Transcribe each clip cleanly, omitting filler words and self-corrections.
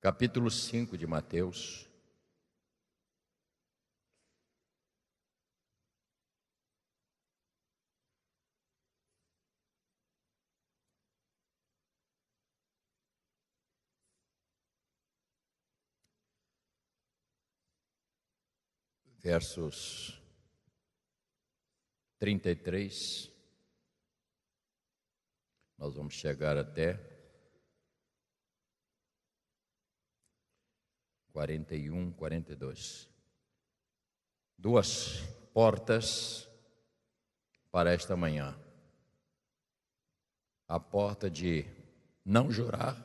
capítulo 5 de Mateus. Versos 33, nós vamos chegar até 41, 42. Duas portas para esta manhã. A porta de não jurar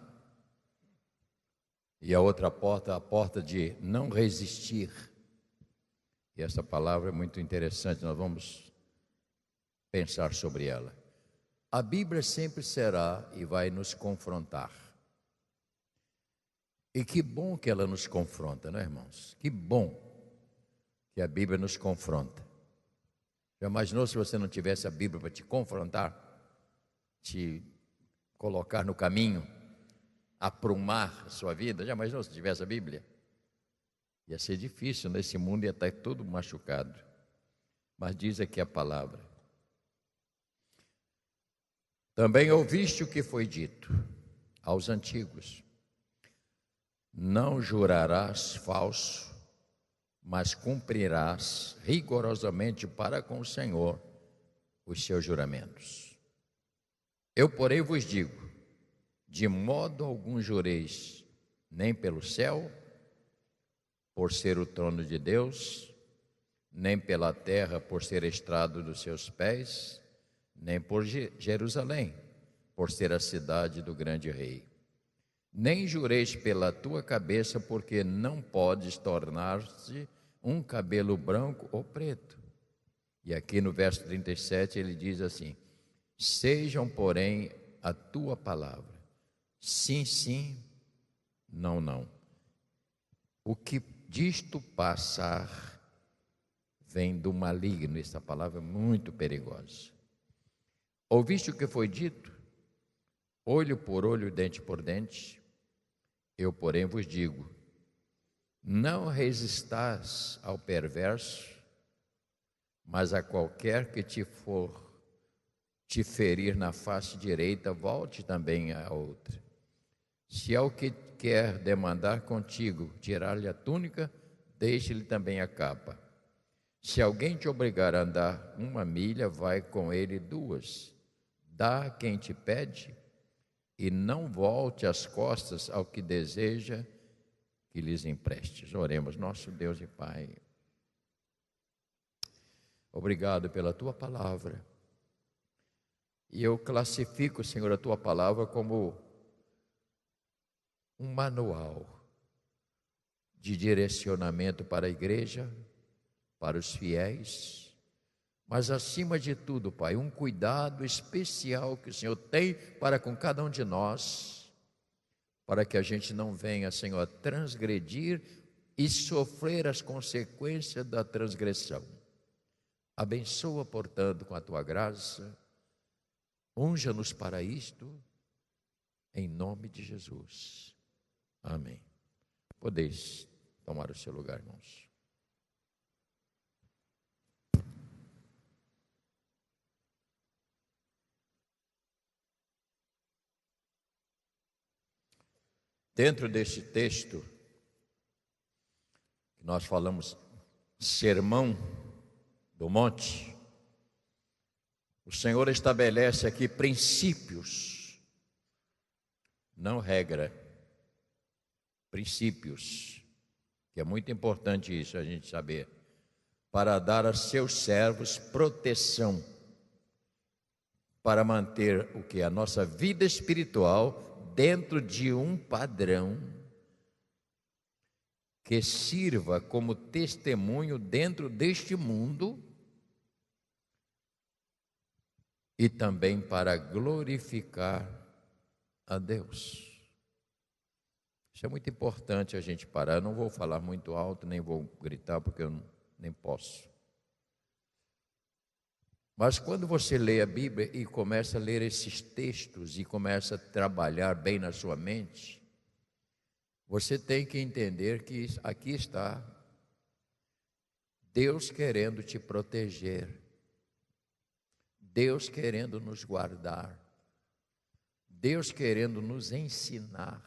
e a outra porta, a porta de não resistir. E essa palavra é muito interessante, nós vamos pensar sobre ela. A Bíblia sempre será e vai nos confrontar. E que bom que ela nos confronta, não é, irmãos? Que bom que a Bíblia nos confronta. Já imaginou se você não tivesse a Bíblia para te confrontar, te colocar no caminho, aprumar a sua vida? Já imaginou se tivesse a Bíblia? Ia ser difícil, nesse mundo ia estar todo machucado. Mas diz aqui a palavra: também ouviste o que foi dito aos antigos: não jurarás falso, mas cumprirás rigorosamente para com o Senhor os seus juramentos. Eu, porém, vos digo: de modo algum jureis, nem pelo céu, por ser o trono de Deus, nem pela terra, por ser estrado dos seus pés, nem por Jerusalém, por ser a cidade do grande rei. Nem jureis pela tua cabeça, porque não podes tornar-se um cabelo branco ou preto. E aqui no verso 37 ele diz assim: sejam, porém, a tua palavra sim, sim, não, não. O que disto passar vem do maligno. Essa palavra é muito perigosa. Ouviste o que foi dito? Olho por olho, dente por dente. Eu, porém, vos digo: não resistais ao perverso, mas a qualquer que te ferir na face direita, volte também a outra. Se ao que quer demandar contigo tirar-lhe a túnica, deixe-lhe também a capa. Se alguém te obrigar a andar 1 milha, vai com ele 2. Dá a quem te pede, e não volte as costas ao que deseja que lhes emprestes. Oremos. Nosso Deus e Pai, obrigado pela tua palavra. E eu classifico, Senhor, a tua palavra como um manual de direcionamento para a igreja, para os fiéis, mas acima de tudo, Pai, um cuidado especial que o Senhor tem para com cada um de nós, para que a gente não venha, Senhor, a transgredir e sofrer as consequências da transgressão. Abençoa, portanto, com a tua graça, unja-nos para isto, em nome de Jesus. Amém. Podeis tomar o seu lugar, irmãos. Dentro deste texto, que nós falamos Sermão do Monte, o Senhor estabelece aqui princípios, não regra. Princípios, que é muito importante isso a gente saber, para dar a seus servos proteção, para manter o que? A nossa vida espiritual dentro de um padrão que sirva como testemunho dentro deste mundo e também para glorificar a Deus. Isso é muito importante a gente parar. Eu não vou falar muito alto, nem vou gritar, porque eu nem posso. Mas quando você lê a Bíblia e começa a ler esses textos e começa a trabalhar bem na sua mente, Você tem que entender que aqui está Deus querendo te proteger, Deus querendo nos guardar, Deus querendo nos ensinar.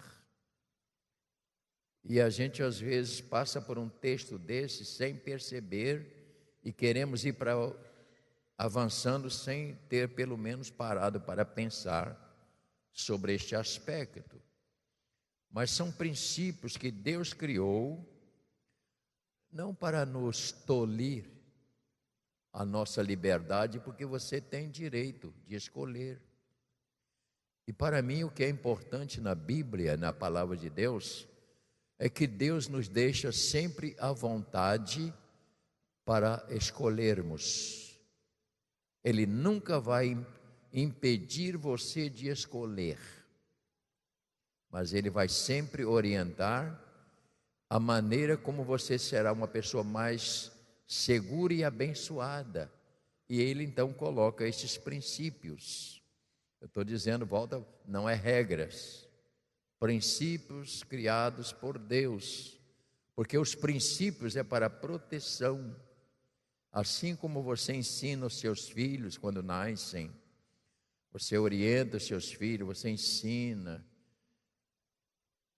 E a gente às vezes passa por um texto desse sem perceber e queremos ir avançando sem ter pelo menos parado para pensar sobre este aspecto. Mas são princípios que Deus criou não para nos tolir a nossa liberdade, porque você tem direito de escolher. E para mim o que é importante na Bíblia, na palavra de Deus, é que Deus nos deixa sempre à vontade para escolhermos. Ele nunca vai impedir você de escolher, mas Ele vai sempre orientar a maneira como você será uma pessoa mais segura e abençoada. E Ele então coloca esses princípios. Eu estou dizendo, volta, não é regras, princípios criados por Deus, porque os princípios é para proteção. Assim como você ensina os seus filhos quando nascem, você orienta os seus filhos, você ensina.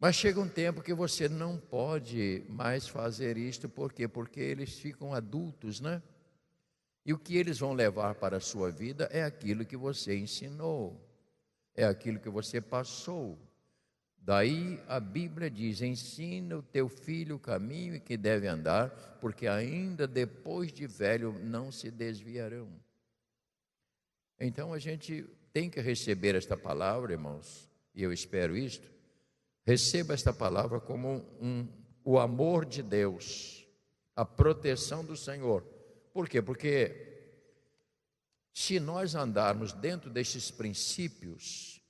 Mas chega um tempo que você não pode mais fazer isto, por quê? Porque eles ficam adultos, né? E o que eles vão levar para a sua vida é aquilo que você ensinou, é aquilo que você passou. Daí a Bíblia diz: ensina o teu filho o caminho em que deve andar, porque ainda depois de velho não se desviarão. Então a gente tem que receber esta palavra, irmãos, e eu espero isto. Receba esta palavra como o amor de Deus, a proteção do Senhor. Por quê? Porque se nós andarmos dentro destes princípios,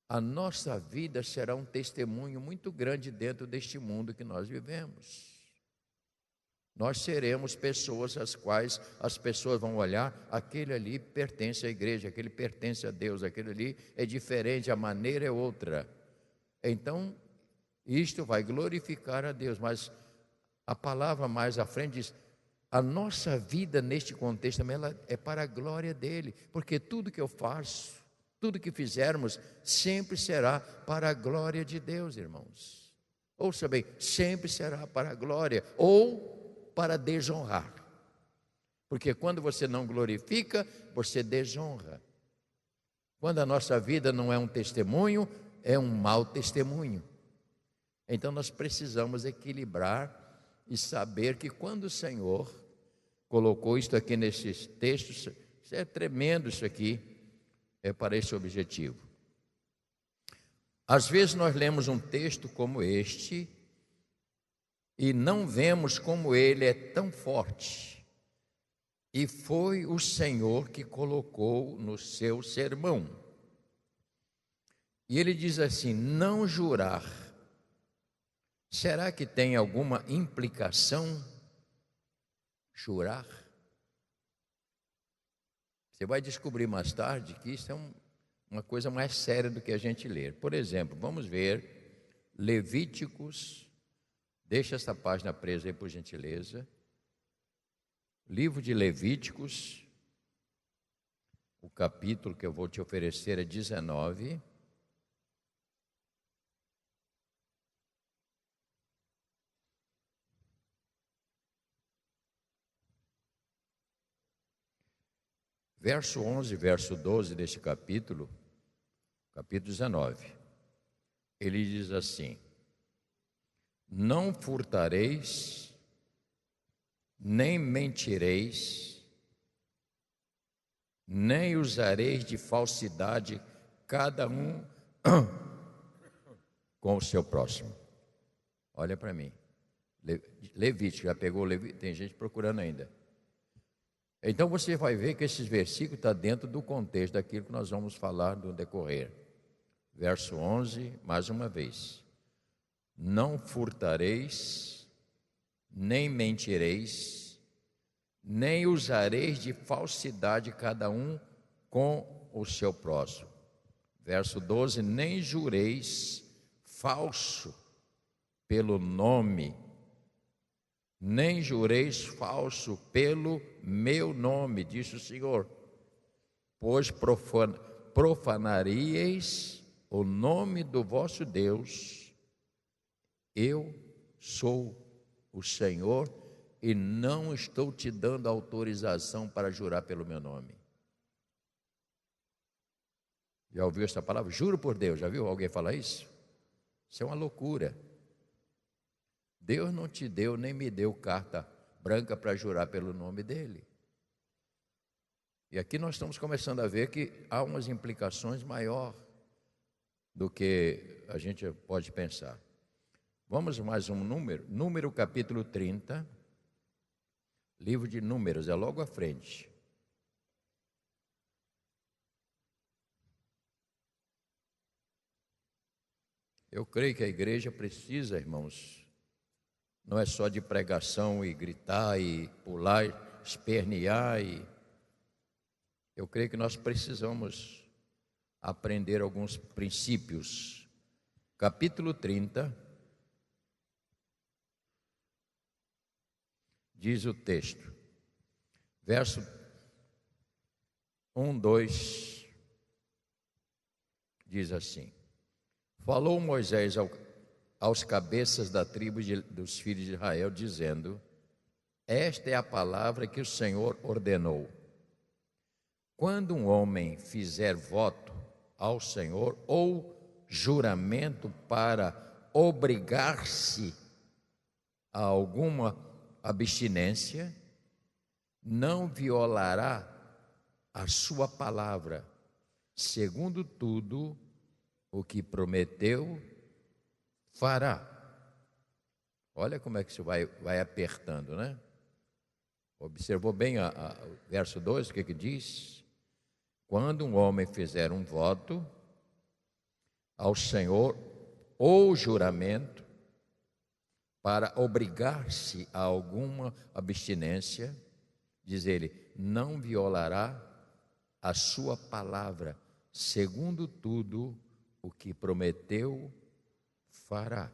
a nossa vida será um testemunho muito grande dentro deste mundo que nós vivemos. Nós seremos pessoas às quais as pessoas vão olhar, aquele ali pertence à igreja, aquele pertence a Deus, aquele ali é diferente, a maneira é outra. Então, isto vai glorificar a Deus, mas a palavra mais à frente diz: a nossa vida neste contexto também ela é para a glória dele, porque tudo que eu faço, tudo que fizermos, sempre será para a glória de Deus, irmãos. Ouça bem, sempre será para a glória ou para desonrar, porque quando você não glorifica, você desonra. Quando a nossa vida não é um testemunho, é um mau testemunho. Então nós precisamos equilibrar e saber que quando o Senhor colocou isto aqui nesses textos, isso é tremendo, isso aqui é para esse objetivo. Às vezes nós lemos um texto como este e não vemos como ele é tão forte. E foi o Senhor que colocou no seu sermão. E ele diz assim: não jurar. Será que tem alguma implicação jurar? Você vai descobrir mais tarde que isso é uma coisa mais séria do que a gente ler. Por exemplo, vamos ver Levíticos, deixa essa página presa aí por gentileza. Livro de Levíticos, o capítulo que eu vou te oferecer é 19. Verso 11, verso 12 deste capítulo 19, ele diz assim: não furtareis, nem mentireis, nem usareis de falsidade, cada um com o seu próximo. Olha para mim, Levítico, já pegou Levítico? Tem gente procurando ainda. Então você vai ver que esses versículos estão dentro do contexto daquilo que nós vamos falar no decorrer. Verso 11, mais uma vez: não furtareis, nem mentireis, nem usareis de falsidade, cada um com o seu próximo. Verso 12: nem jureis falso, pelo nome, nem jureis falso pelo meu nome, disse o Senhor, pois profanaríeis o nome do vosso Deus. Eu sou o Senhor e não estou te dando autorização para jurar pelo meu nome. Já ouviu essa palavra? Juro por Deus, já viu alguém falar isso? Isso é uma loucura. Deus não te deu, nem me deu carta branca para jurar pelo nome dele. E aqui nós estamos começando a ver que há umas implicações maior do que a gente pode pensar. Vamos mais um número, Número capítulo 30, livro de Números, é logo à frente. Eu creio que a igreja precisa, irmãos, não é só de pregação e gritar e pular, espernear. Eu creio que nós precisamos aprender alguns princípios. Capítulo 30, diz o texto, verso 1, 2, diz assim: falou Moisés aos cabeças da tribo dos filhos de Israel, dizendo: esta é a palavra que o Senhor ordenou. Quando um homem fizer voto ao Senhor ou juramento para obrigar-se a alguma abstinência, não violará a sua palavra, segundo tudo o que prometeu, fará. Olha como é que isso vai apertando, né? Observou bem o verso 2, o que diz? Quando um homem fizer um voto ao Senhor ou juramento para obrigar-se a alguma abstinência, diz ele, não violará a sua palavra, segundo tudo o que prometeu, fará.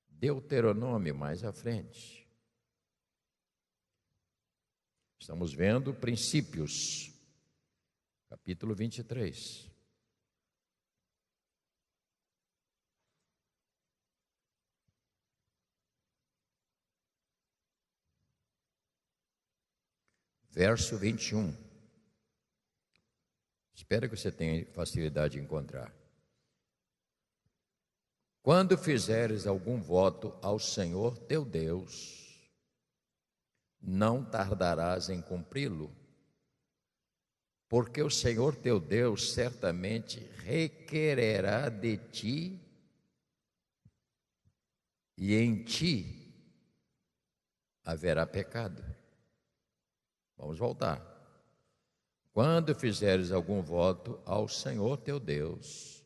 Deuteronômio, mais à frente. Estamos vendo princípios, capítulo 23. Verso 21. Espero que você tenha facilidade de encontrar. Quando fizeres algum voto ao Senhor teu Deus, não tardarás em cumpri-lo, porque o Senhor teu Deus certamente requererá de ti, e em ti haverá pecado. Vamos voltar. Quando fizeres algum voto ao Senhor teu Deus,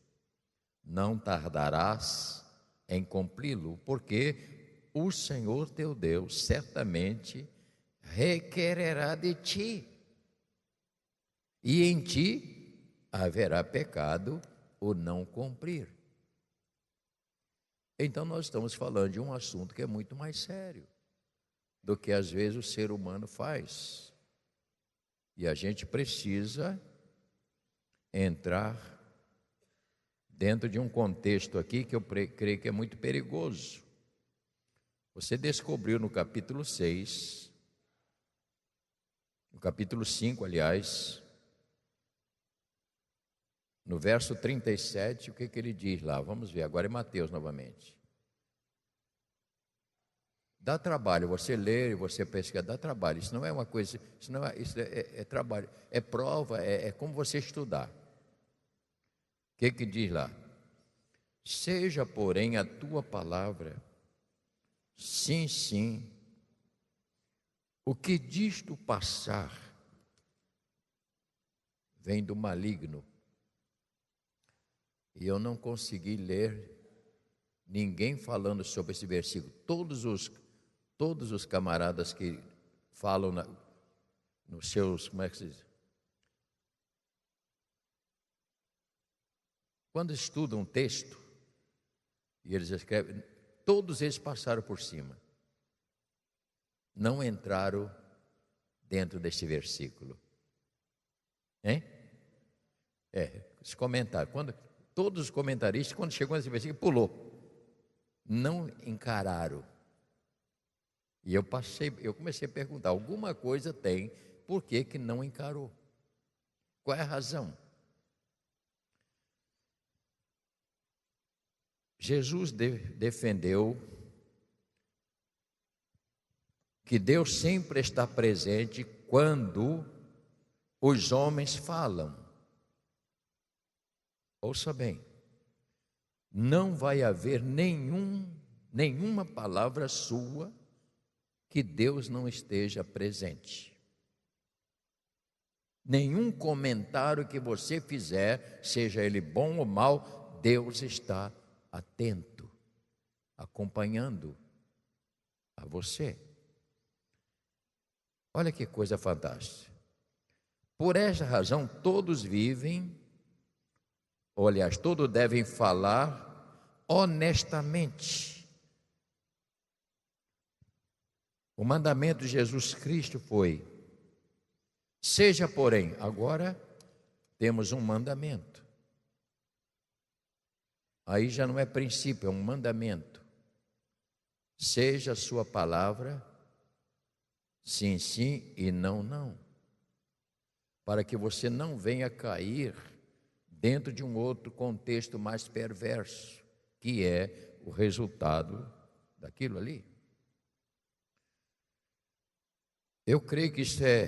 não tardarás em cumpri-lo, porque o Senhor teu Deus certamente requererá de ti, e em ti haverá pecado o não cumprir. Então nós estamos falando de um assunto que é muito mais sério do que às vezes o ser humano faz. E a gente precisa entrar dentro de um contexto aqui que eu creio que é muito perigoso. Você descobriu no capítulo 6, no capítulo 5, aliás, no verso 37, o que ele diz lá? Vamos ver, agora é Mateus novamente. Dá trabalho, você ler e você pesquisar, dá trabalho. Isso não é uma coisa, isso é trabalho, é prova, é como você estudar. O que diz lá? Seja, porém, a tua palavra, sim, sim, o que disto passar vem do maligno. E eu não consegui ler ninguém falando sobre esse versículo. Todos os camaradas que falam nos seus, como é que se diz? Quando estudam um texto, e eles escrevem, Todos eles passaram por cima. Não entraram dentro deste versículo. Hein? Esse comentário. Todos os comentaristas, quando chegou nesse versículo, pulou. Não encararam. E eu comecei a perguntar, alguma coisa tem, por que não encarou? Qual é a razão? Jesus defendeu que Deus sempre está presente quando os homens falam. Ouça bem, não vai haver nenhuma palavra sua que Deus não esteja presente. Nenhum comentário que você fizer, seja ele bom ou mal, Deus está atento, acompanhando a você. Olha que coisa fantástica. Por esta razão, todos vivem, ou aliás, todos devem falar honestamente. O mandamento de Jesus Cristo foi: seja, porém, agora temos um mandamento. Aí já não é princípio, é um mandamento. Seja a sua palavra sim, sim e não, não. Para que você não venha cair dentro de um outro contexto mais perverso, que é o resultado daquilo ali. Eu creio que isso é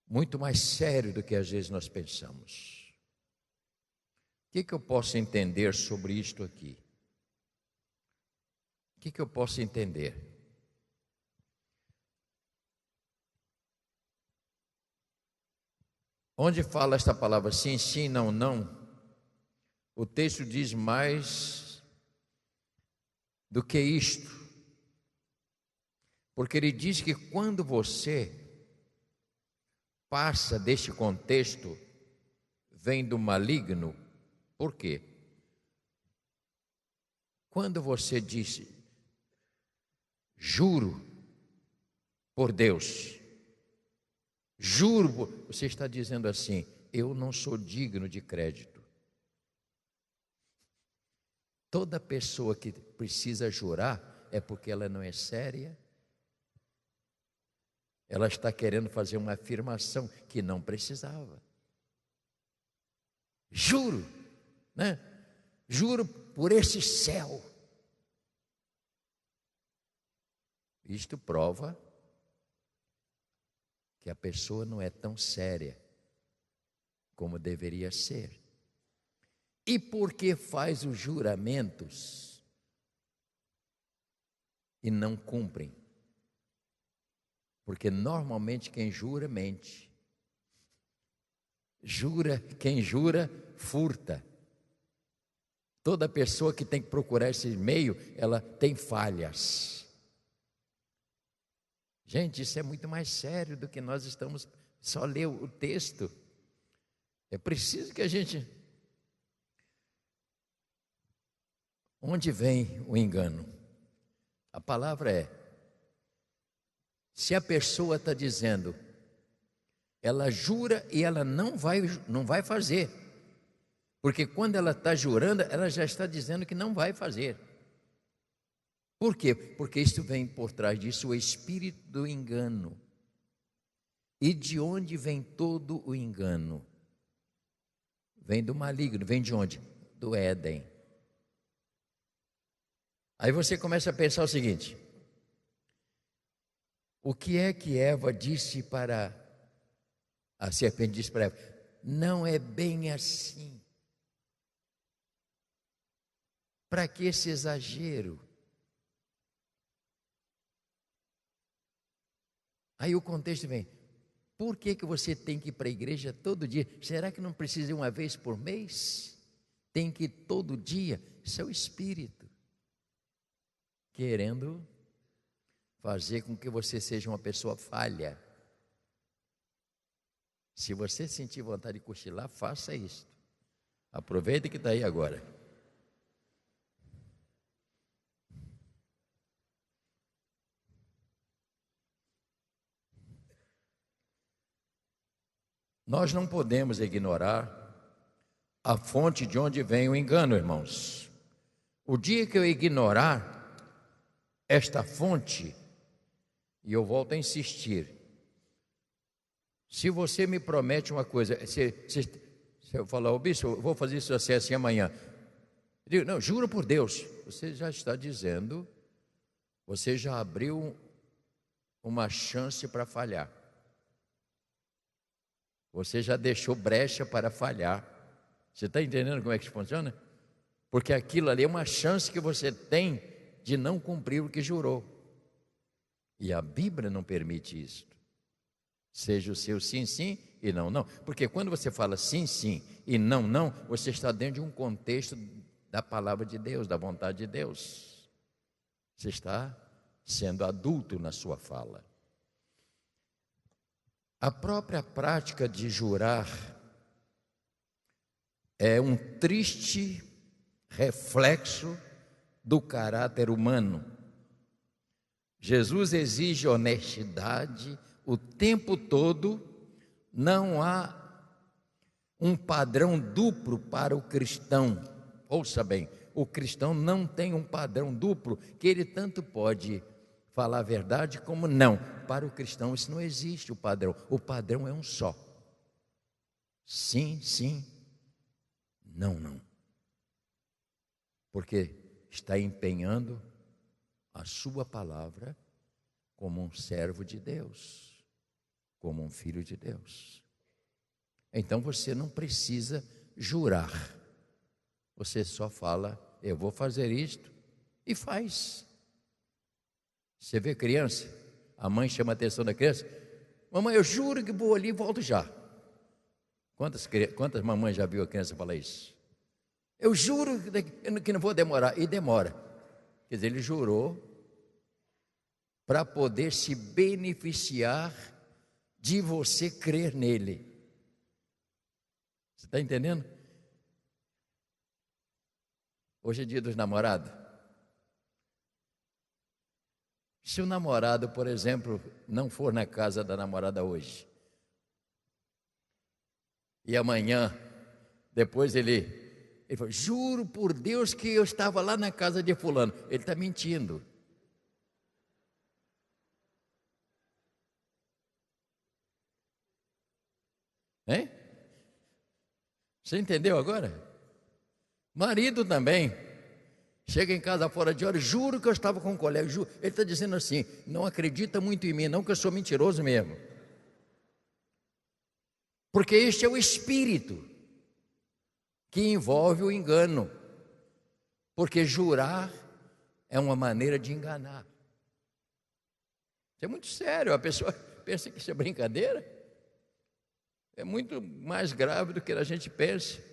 muito mais sério do que às vezes nós pensamos. O que eu posso entender sobre isto aqui? O que eu posso entender? Onde fala esta palavra sim, sim, não, não, o texto diz mais do que isto. Porque ele diz que quando você passa deste contexto, vem do maligno. Por quê? Quando você diz, juro por Deus, juro, você está dizendo assim, eu não sou digno de crédito. Toda pessoa que precisa jurar é porque ela não é séria. Ela está querendo fazer uma afirmação que não precisava. Juro, né? Juro por esse céu. Isto prova que a pessoa não é tão séria como deveria ser. E por que faz os juramentos e não cumprem? Porque normalmente quem jura mente. Quem jura furta. Toda pessoa que tem que procurar esse meio, ela tem falhas. Gente, isso é muito mais sério do que nós estamos só ler o texto. É preciso que a gente... Onde vem o engano? A palavra é: se a pessoa está dizendo, ela jura e ela não vai fazer. Porque quando ela está jurando, ela já está dizendo que não vai fazer. Por quê? Porque isso vem por trás disso o espírito do engano. E de onde vem todo o engano? Vem do maligno. Vem de onde? Do Éden. Aí você começa a pensar o seguinte: o que é que Eva disse para a serpente? Disse para Eva: não é bem assim. Para que esse exagero? Aí o contexto vem: por que você tem que ir para a igreja todo dia? Será que não precisa ir uma vez por mês? Tem que ir todo dia? Isso é o espírito querendo fazer com que você seja uma pessoa falha. Se você sentir vontade de cochilar, faça isso. Aproveita que está aí agora. Nós não podemos ignorar a fonte de onde vem o engano, irmãos. O dia que eu ignorar esta fonte, e eu volto a insistir, se você me promete uma coisa, se eu falar, ô bispo, eu vou fazer isso assim amanhã, eu digo, não, juro por Deus, você já está dizendo, você já abriu uma chance para falhar, você já deixou brecha para falhar. Você está entendendo como é que isso funciona? Porque aquilo ali é uma chance que você tem de não cumprir o que jurou. E a Bíblia não permite isso. Seja o seu sim, sim e não, não. Porque quando você fala sim, sim e não, não, você está dentro de um contexto da palavra de Deus, da vontade de Deus. Você está sendo adulto na sua fala. A própria prática de jurar é um triste reflexo do caráter humano. Jesus exige honestidade o tempo todo, não há um padrão duplo para o cristão. Ouça bem, o cristão não tem um padrão duplo, que ele tanto pode falar a verdade como não. Para o cristão isso não existe o padrão é um só. Sim, sim, não, não. Porque está empenhando a sua palavra como um servo de Deus, como um filho de Deus. Então você não precisa jurar, você só fala, eu vou fazer isto, e faz. Você vê criança, a mãe chama a atenção da criança, mamãe, eu juro que vou ali e volto já. Quantas mamães já viu a criança falar isso? Eu juro que não vou demorar, e demora. Quer dizer, ele jurou para poder se beneficiar de você crer nele. Você está entendendo? Hoje é dia dos namorados. Se o namorado, por exemplo, não for na casa da namorada hoje, e amanhã, depois ele falou, juro por Deus que eu estava lá na casa de fulano. Ele está mentindo. Hein? Você entendeu agora? Marido também. Chega em casa fora de hora, juro que eu estava com um colega. Ele está dizendo assim, não acredita muito em mim, não, que eu sou mentiroso mesmo. Porque este é o espírito que envolve o engano. Porque jurar é uma maneira de enganar. Isso é muito sério, a pessoa pensa que isso é brincadeira. É muito mais grave do que a gente pensa.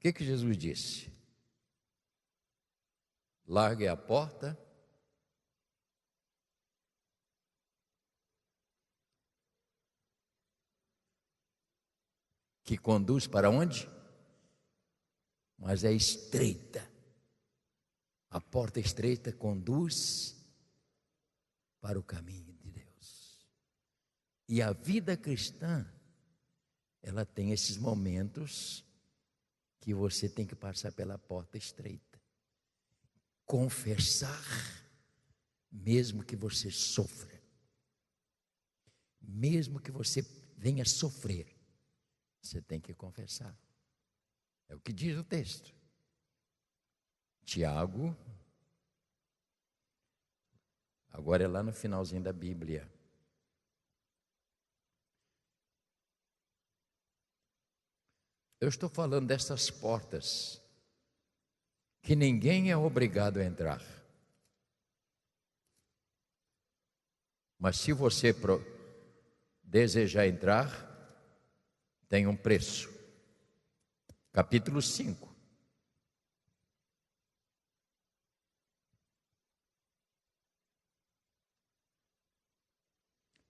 O que Jesus disse? Largue a porta que conduz para onde? Mas é estreita. A porta estreita conduz para o caminho de Deus. E a vida cristã, ela tem esses momentos que você tem que passar pela porta estreita. Confessar, mesmo que você sofra. Mesmo que você venha sofrer, você tem que confessar. É o que diz o texto. Tiago, agora é lá no finalzinho da Bíblia. Eu estou falando dessas portas que ninguém é obrigado a entrar. Mas se você desejar entrar, tem um preço. Capítulo 5.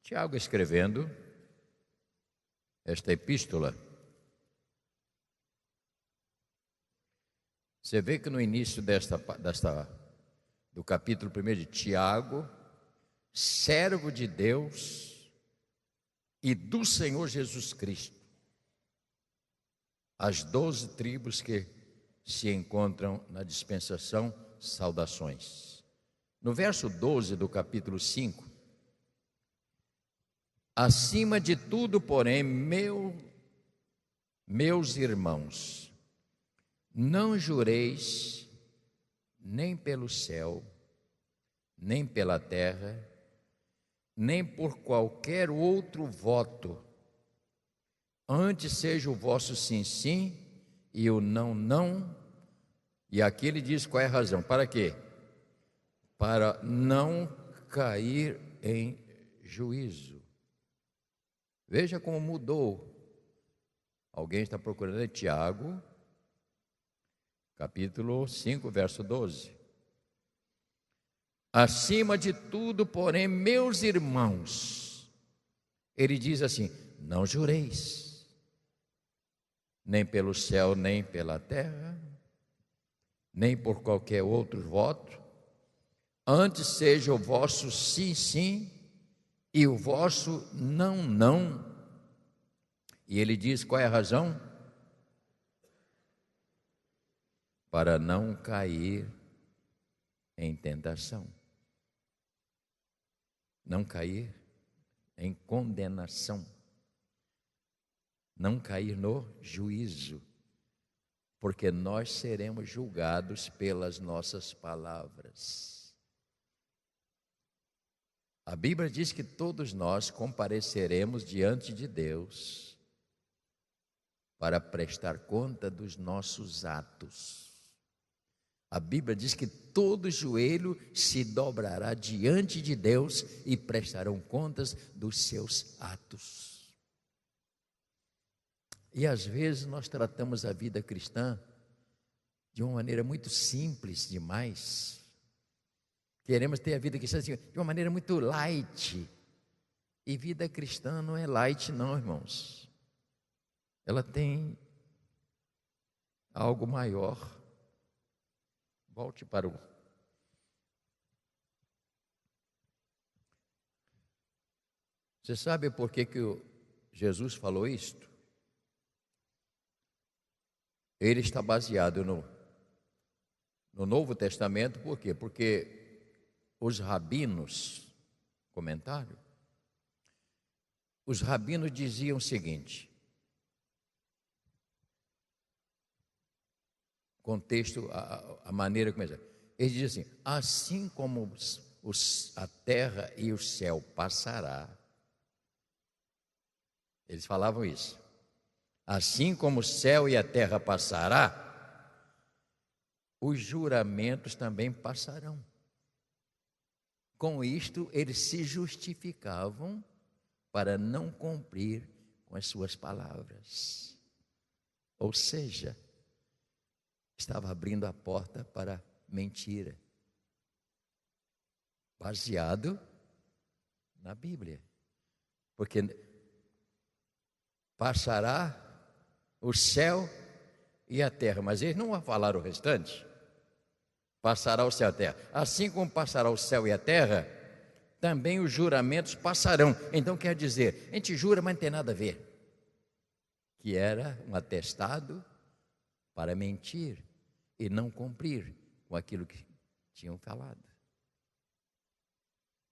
Tiago escrevendo esta epístola. Você vê que no início do capítulo 1 de Tiago, servo de Deus e do Senhor Jesus Cristo. As 12 tribos que se encontram na dispensação, saudações. No verso 12 do capítulo 5, acima de tudo, porém, meus irmãos, não jureis nem pelo céu, nem pela terra, nem por qualquer outro voto. Antes seja o vosso sim, sim, e o não, não. E aqui ele diz qual é a razão. Para quê? Para não cair em juízo. Veja como mudou. Alguém está procurando Tiago, capítulo 5, verso 12. Acima de tudo, porém, meus irmãos, ele diz assim: não jureis, nem pelo céu, nem pela terra, nem por qualquer outro voto. Antes seja o vosso sim, sim, e o vosso não, não. E ele diz qual é a razão? Para não cair em tentação. Não cair em condenação. Não cair no juízo. Porque nós seremos julgados pelas nossas palavras. A Bíblia diz que todos nós compareceremos diante de Deus para prestar conta dos nossos atos. A Bíblia diz que todo joelho se dobrará diante de Deus e prestarão contas dos seus atos. E às vezes nós tratamos a vida cristã de uma maneira muito simples demais. Queremos ter a vida cristã assim, de uma maneira muito light. E vida cristã não é light não, irmãos. Ela tem algo maior. Volte para o... Você sabe por que Jesus falou isto? Ele está baseado no Novo Testamento, por quê? Porque os rabinos, comentário, os rabinos diziam o seguinte, contexto, a maneira como eles dizem assim como a terra e o céu passará, eles falavam isso, assim como o céu e a terra passará, os juramentos também passarão. Com isto, eles se justificavam para não cumprir com as suas palavras. Ou seja, estava abrindo a porta para mentira, baseado na Bíblia. Porque passará o céu e a terra, mas eles não vão falar o restante. Passará o céu e a terra. Assim como passará o céu e a terra, também os juramentos passarão. Então quer dizer, a gente jura, mas não tem nada a ver. Que era um atestado para mentir e não cumprir com aquilo que tinham falado.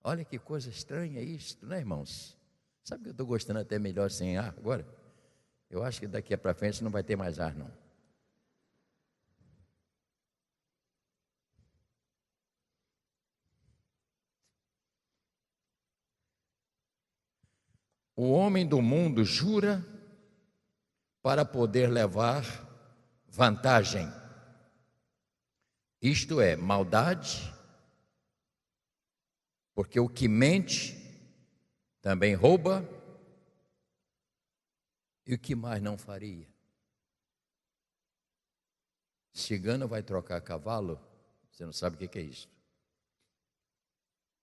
Olha que coisa estranha isso, né, irmãos? Sabe que eu estou gostando até melhor sem ar agora? Eu acho que daqui para frente não vai ter mais ar, não. O homem do mundo jura para poder levar vantagem. Isto é, maldade, porque o que mente também rouba, e o que mais não faria? Cigano vai trocar cavalo? Você não sabe o que é isso.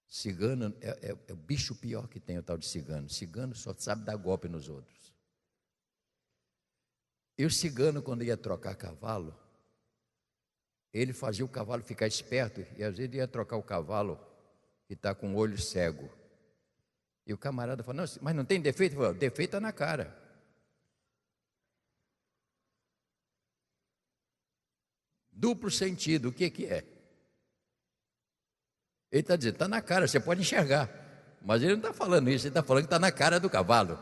Cigano é o bicho pior que tem, o tal de cigano. Cigano só sabe dar golpe nos outros. E o cigano, quando ia trocar cavalo, ele fazia o cavalo ficar esperto, e às vezes ia trocar o cavalo que está com o olho cego. E o camarada fala, não, mas não tem defeito? Ele falou, defeito está na cara. Duplo sentido, o que é? Ele está dizendo, está na cara, você pode enxergar. Mas ele não está falando isso, ele está falando que está na cara do cavalo.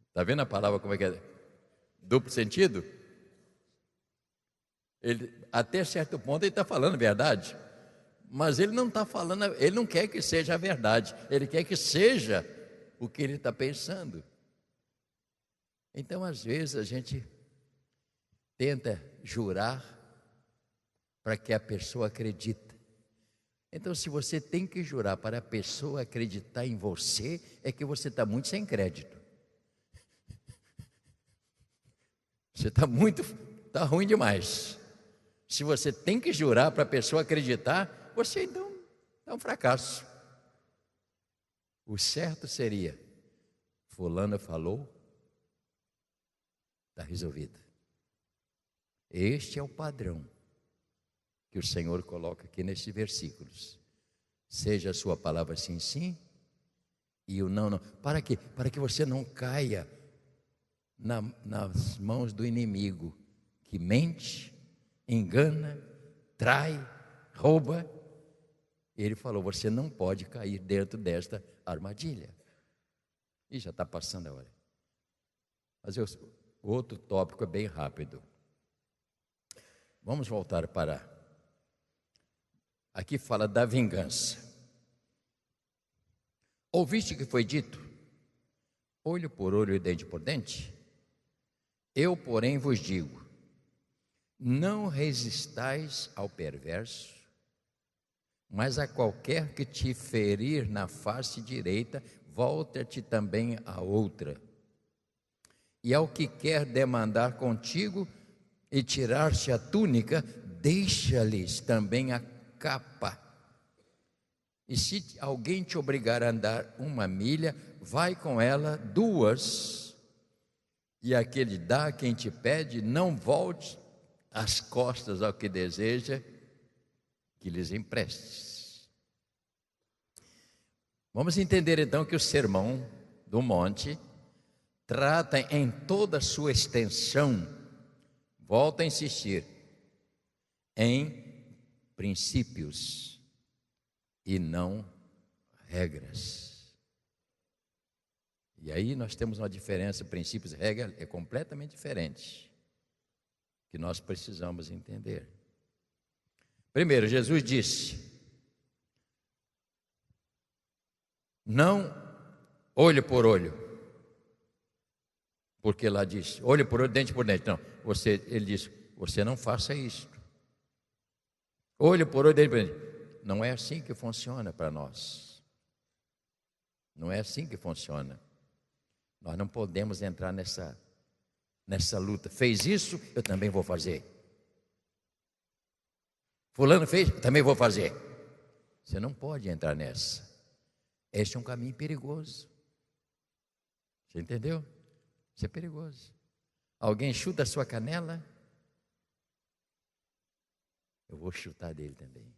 Está vendo a palavra como é que é? Duplo sentido? Até certo ponto ele está falando a verdade. Mas ele não está falando, ele não quer que seja a verdade. Ele quer que seja o que ele está pensando. Então, às vezes, a gente tenta jurar para que a pessoa acredite. Então, se você tem que jurar para a pessoa acreditar em você, é que você está muito sem crédito. Você está ruim demais. Se você tem que jurar para a pessoa acreditar, você então é um fracasso. O certo seria, fulano falou, está resolvido. Este é o padrão que o Senhor coloca aqui nesses versículos. Seja a sua palavra sim, sim, e o não, não. Para quê? Para que você não caia nas mãos do inimigo, que mente, engana, trai, rouba. Ele falou, você não pode cair dentro desta armadilha. E já está passando a hora. Mas o outro tópico é bem rápido. Vamos voltar para... Aqui fala da vingança. Ouviste que foi dito? Olho por olho e dente por dente? Eu, porém, vos digo, não resistais ao perverso, mas a qualquer que te ferir na face direita, volta-te também a outra. E ao que quer demandar contigo e tirar-te a túnica, deixa-lhes também a capa. E se alguém te obrigar a andar 1 milha, vai com ela 2. E aquele dá a quem te pede, não volte as costas ao que deseja que lhes emprestes. Vamos entender então que o Sermão do Monte trata em toda a sua extensão, volto a insistir, em princípios e não regras. E aí nós temos uma diferença, princípios e regras é completamente diferente, que nós precisamos entender. Primeiro, Jesus disse, não olho por olho, porque lá diz, olho por olho, dente por dente. Não, ele disse, você não faça isto. Olho por olho, dente por dente. Não é assim que funciona para nós. Não é assim que funciona. Nós não podemos entrar nessa luta. Fez isso, eu também vou fazer. Fulano fez, eu também vou fazer. Você não pode entrar nessa. Este é um caminho perigoso. Você entendeu? Isso é perigoso. Alguém chuta a sua canela, eu vou chutar dele também.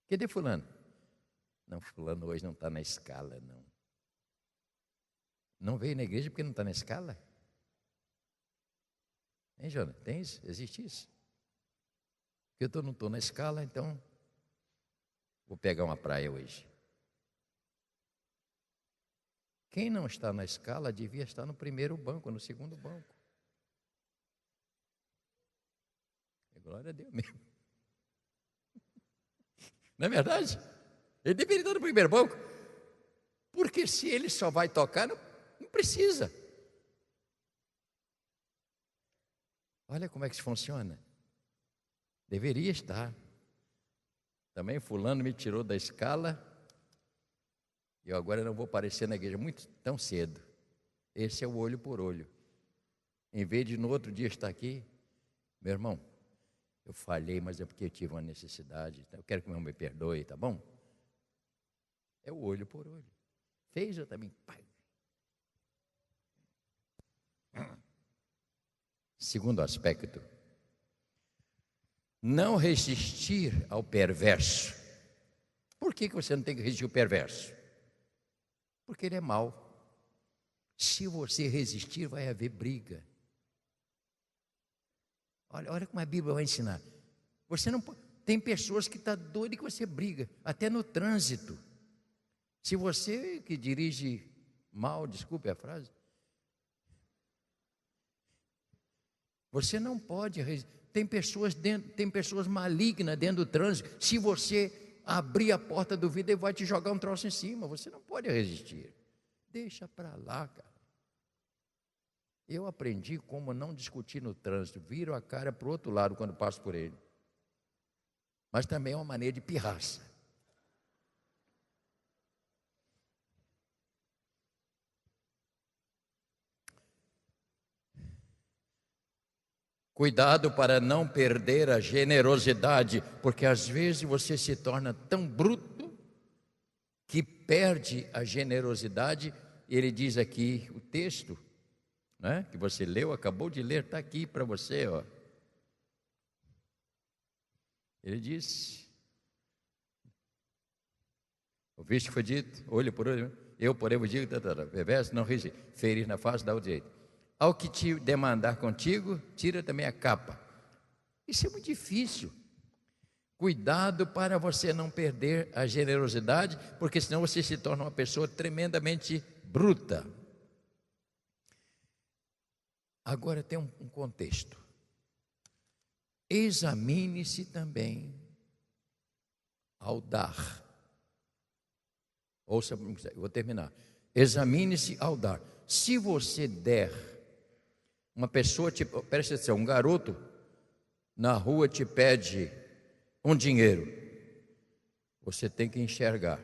Cadê fulano? Não, fulano hoje não está na escala, não. Não veio na igreja porque não está na escala? Hein, Jonas? Tem isso? Existe isso? Porque eu não estou na escala, então vou pegar uma praia hoje. Quem não está na escala devia estar no primeiro banco, no segundo banco. Glória a Deus mesmo. Não é verdade? Ele deveria estar no primeiro banco. Porque se ele só vai tocar, não precisa. Olha como é que isso funciona. Deveria estar. Também fulano me tirou da escala e eu agora não vou aparecer na igreja tão cedo. Esse é o olho por olho. Em vez de no outro dia estar aqui, meu irmão, eu falhei, mas é porque eu tive uma necessidade. Eu quero que meu irmão me perdoe, tá bom? É o olho por olho. Fez eu também, pai. Segundo aspecto, não resistir ao perverso. Por que você não tem que resistir ao perverso? Porque ele é mau. Se você resistir, vai haver briga. Olha como a Bíblia vai ensinar. Você não pode. Tem pessoas que estão doidas que você briga, até no trânsito. Se você que dirige mal, desculpe a frase, você não pode. Tem pessoas malignas dentro do trânsito. Se você abrir a porta do vidro, ele vai te jogar um troço em cima. Você não pode resistir. Deixa para lá, cara. Eu aprendi como não discutir no trânsito. Viro a cara para o outro lado quando passo por ele. Mas também é uma maneira de pirraça. Cuidado para não perder a generosidade, porque às vezes você se torna tão bruto que perde a generosidade. Ele diz aqui, o texto, né, que você leu, acabou de ler, está aqui para você, ó. Ele diz, ouviste que foi dito, olho por olho, eu porém vos digo, perverso, não resiste, ferir na face, dá o direito. Ao que te demandar contigo, tira também a capa. Isso é muito difícil. Cuidado para você não perder a generosidade, porque senão você se torna uma pessoa tremendamente bruta. Agora tem um contexto. Examine-se também ao dar. Ouça, eu vou terminar. Examine-se ao dar. Se você der, uma pessoa, presta atenção, um garoto na rua te pede um dinheiro, você tem que enxergar,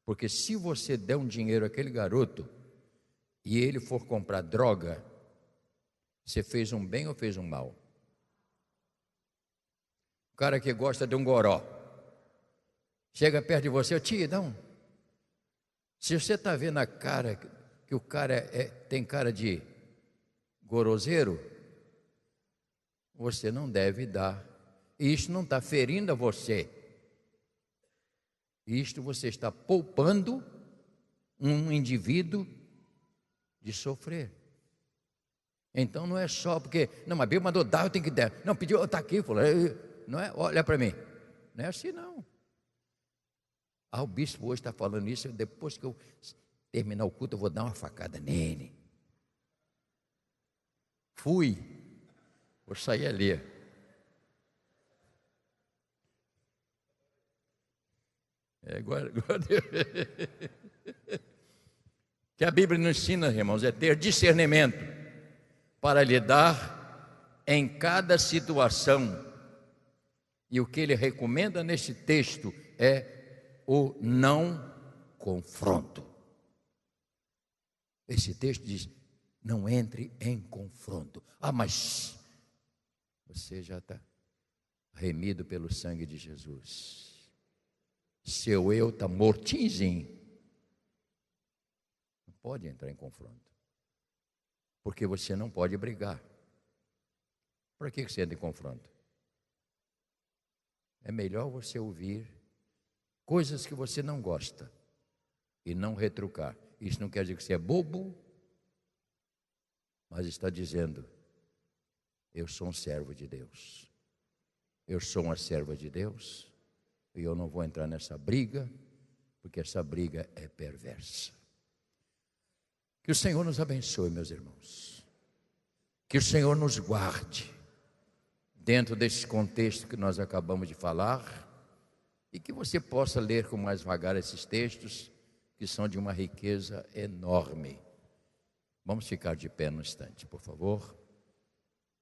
porque se você der um dinheiro àquele garoto e ele for comprar droga, você fez um bem ou fez um mal? O cara que gosta de um goró chega perto de você, tio, dá um. Se você está vendo a cara que o cara tem cara de goroseiro, você não deve dar. Isto não está ferindo a você. Isto você está poupando um indivíduo de sofrer. Então não é só porque, não, mas a Bíblia mandou dar, eu tenho que dar. Não, pediu, está aqui, falou, não é, olha para mim. Não é assim não. O bispo hoje está falando isso, depois que eu terminar o culto, eu vou dar uma facada nele. Vou sair ali. Agora que a Bíblia nos ensina, irmãos, é ter discernimento para lidar em cada situação. E o que ele recomenda nesse texto é o não confronto. Esse texto diz: não entre em confronto. Mas você já está remido pelo sangue de Jesus. Seu eu está mortinho. Não pode entrar em confronto. Porque você não pode brigar. Para que você entra em confronto? É melhor você ouvir coisas que você não gosta e não retrucar. Isso não quer dizer que você é bobo, mas está dizendo: eu sou um servo de Deus, eu sou uma serva de Deus, e eu não vou entrar nessa briga, porque essa briga é perversa. Que o Senhor nos abençoe, meus irmãos, que o Senhor nos guarde dentro desse contexto que nós acabamos de falar, e que você possa ler com mais vagar esses textos, que são de uma riqueza enorme. Vamos ficar de pé no instante, por favor.